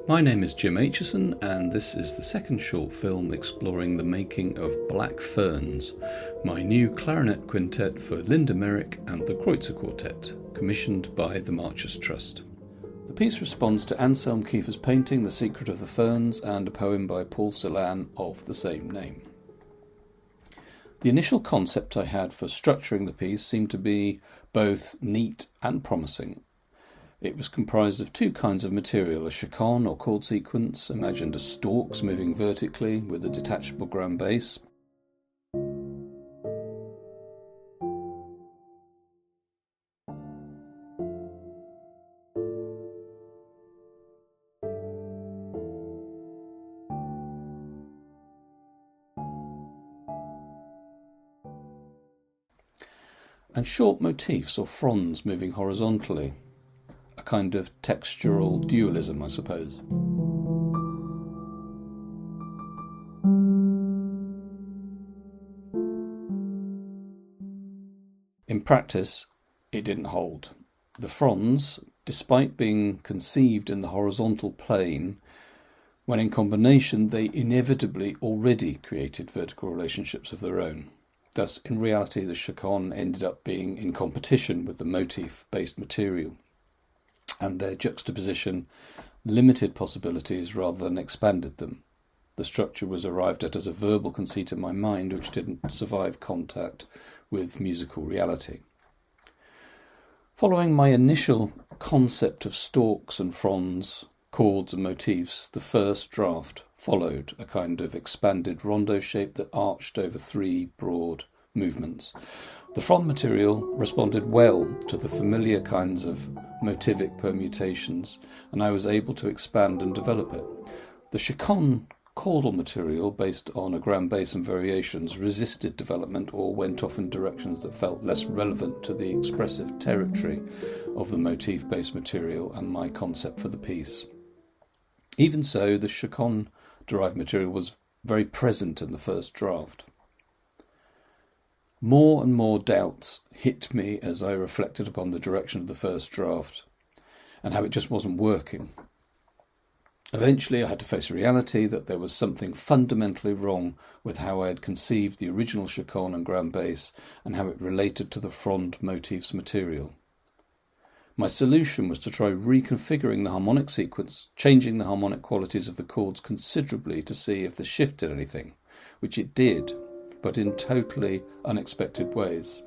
My name is Jim Aitchison, and this is the second short film exploring the making of Black Ferns, my new clarinet quintet for Linda Merrick and the Kreutzer Quartet, commissioned by the Marchus Trust. The piece responds to Anselm Kiefer's painting The Secret of the Ferns and a poem by Paul Celan of the same name. The initial concept I had for structuring the piece seemed to be both neat and promising. It was comprised of two kinds of material, a chaconne or chord sequence, imagined as stalks moving vertically with a detachable grand bass, and short motifs or fronds moving horizontally. A kind of textural dualism, I suppose. In practice, it didn't hold. The fronds, despite being conceived in the horizontal plane, when in combination they inevitably already created vertical relationships of their own. Thus, in reality, the chaconne ended up being in competition with the motif-based material, and their juxtaposition limited possibilities rather than expanded them. The structure was arrived at as a verbal conceit in my mind which didn't survive contact with musical reality. Following my initial concept of stalks and fronds, chords and motifs, the first draft followed a kind of expanded rondo shape that arched over three broad movements. The frond material responded well to the familiar kinds of motivic permutations, and I was able to expand and develop it. The chaconne chordal material, based on a grand bass and variations, resisted development or went off in directions that felt less relevant to the expressive territory of the motif-based material and my concept for the piece. Even so, the chaconne-derived material was very present in the first draft. More and more doubts hit me as I reflected upon the direction of the first draft and how it just wasn't working. Eventually I had to face reality that there was something fundamentally wrong with how I had conceived the original chaconne and grand bass and how it related to the frond motifs material. My solution was to try reconfiguring the harmonic sequence, changing the harmonic qualities of the chords considerably to see if this shifted anything, which it did, but in totally unexpected ways.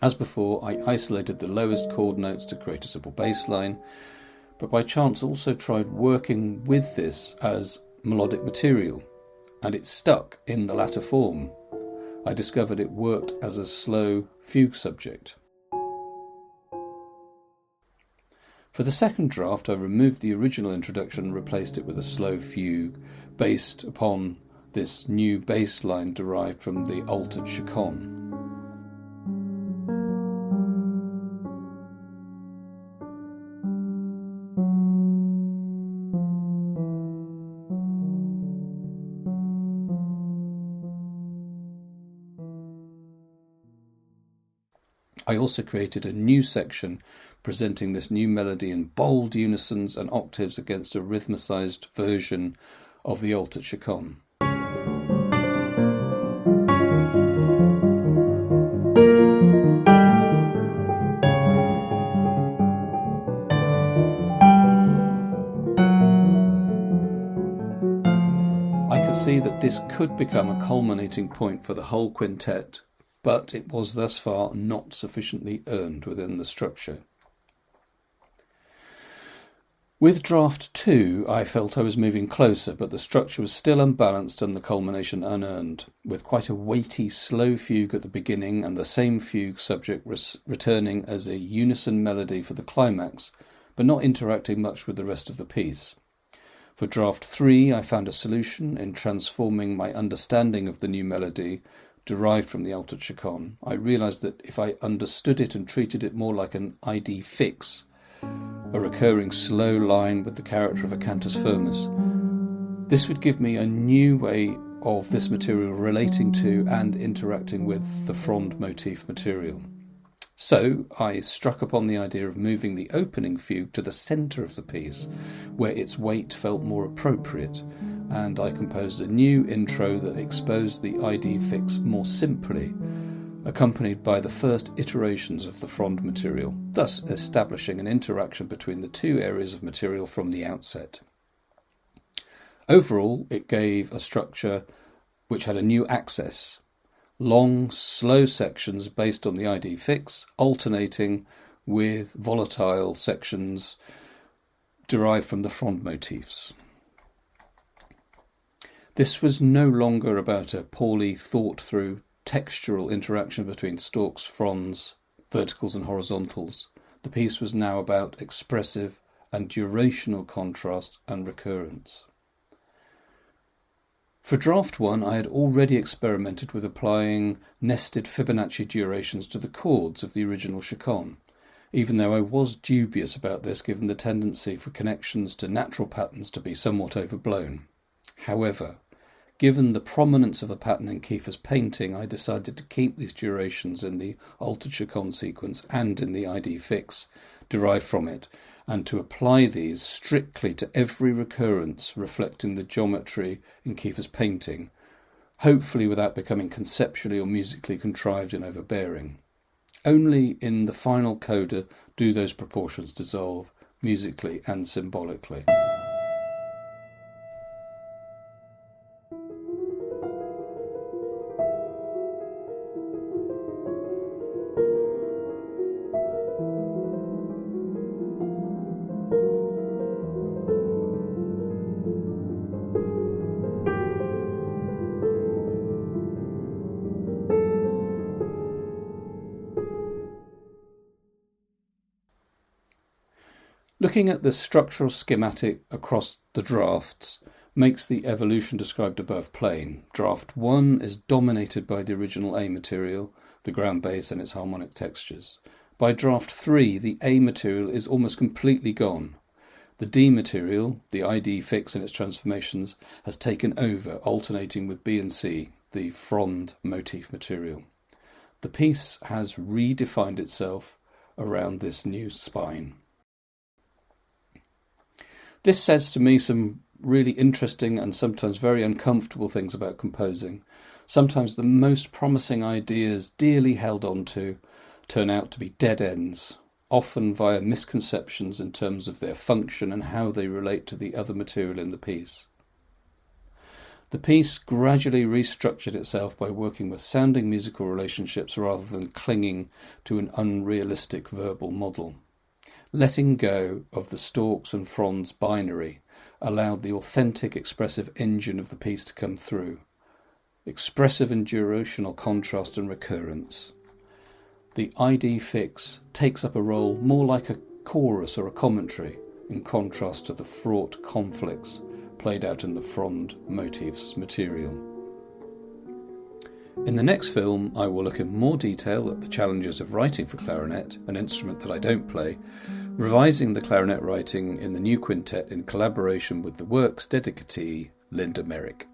As before, I isolated the lowest chord notes to create a simple bass line, but by chance also tried working with this as melodic material, and it stuck in the latter form. I discovered it worked as a slow fugue subject. For the second draft, I removed the original introduction and replaced it with a slow fugue based upon this new bass line derived from the altered chaconne. I also created a new section presenting this new melody in bold unisons and octaves against a rhythmicized version of the altered chaconne. I could see that this could become a culminating point for the whole quintet, but it was thus far not sufficiently earned within the structure. With draft 2, I felt I was moving closer, but the structure was still unbalanced and the culmination unearned, with quite a weighty, slow fugue at the beginning and the same fugue subject returning as a unison melody for the climax, but not interacting much with the rest of the piece. For draft 3, I found a solution in transforming my understanding of the new melody derived from the altered chaconne. I realised that if I understood it and treated it more like an ID fix, a recurring slow line with the character of a cantus firmus, this would give me a new way of this material relating to and interacting with the frond motif material. So I struck upon the idea of moving the opening fugue to the centre of the piece, where its weight felt more appropriate, and I composed a new intro that exposed the ID fix more simply, accompanied by the first iterations of the frond material, thus establishing an interaction between the two areas of material from the outset. Overall, it gave a structure which had a new access, long, slow sections based on the ID fix, alternating with volatile sections derived from the frond motifs. This was no longer about a poorly thought-through textural interaction between stalks, fronds, verticals and horizontals. The piece was now about expressive and durational contrast and recurrence. For draft 1, I had already experimented with applying nested Fibonacci durations to the chords of the original chaconne, even though I was dubious about this given the tendency for connections to natural patterns to be somewhat overblown. However, given the prominence of the pattern in Kiefer's painting, I decided to keep these durations in the altered chaconne sequence and in the ID fix derived from it, and to apply these strictly to every recurrence reflecting the geometry in Kiefer's painting, hopefully without becoming conceptually or musically contrived and overbearing. Only in the final coda do those proportions dissolve, musically and symbolically. Looking at the structural schematic across the drafts makes the evolution described above plain. Draft 1 is dominated by the original A material, the ground bass and its harmonic textures. By draft 3, the A material is almost completely gone. The D material, the ID fix and its transformations, has taken over, alternating with B and C, the frond motif material. The piece has redefined itself around this new spine. This says to me some really interesting and sometimes very uncomfortable things about composing. Sometimes the most promising ideas dearly held on to turn out to be dead ends, often via misconceptions in terms of their function and how they relate to the other material in the piece. The piece gradually restructured itself by working with sounding musical relationships rather than clinging to an unrealistic verbal model. Letting go of the stalks and fronds binary allowed the authentic expressive engine of the piece to come through. Expressive and durational contrast and recurrence. The ID fix takes up a role more like a chorus or a commentary, in contrast to the fraught conflicts played out in the frond motifs material. In the next film, I will look in more detail at the challenges of writing for clarinet, an instrument that I don't play, revising the clarinet writing in the new quintet in collaboration with the work's dedicatee, Linda Merrick.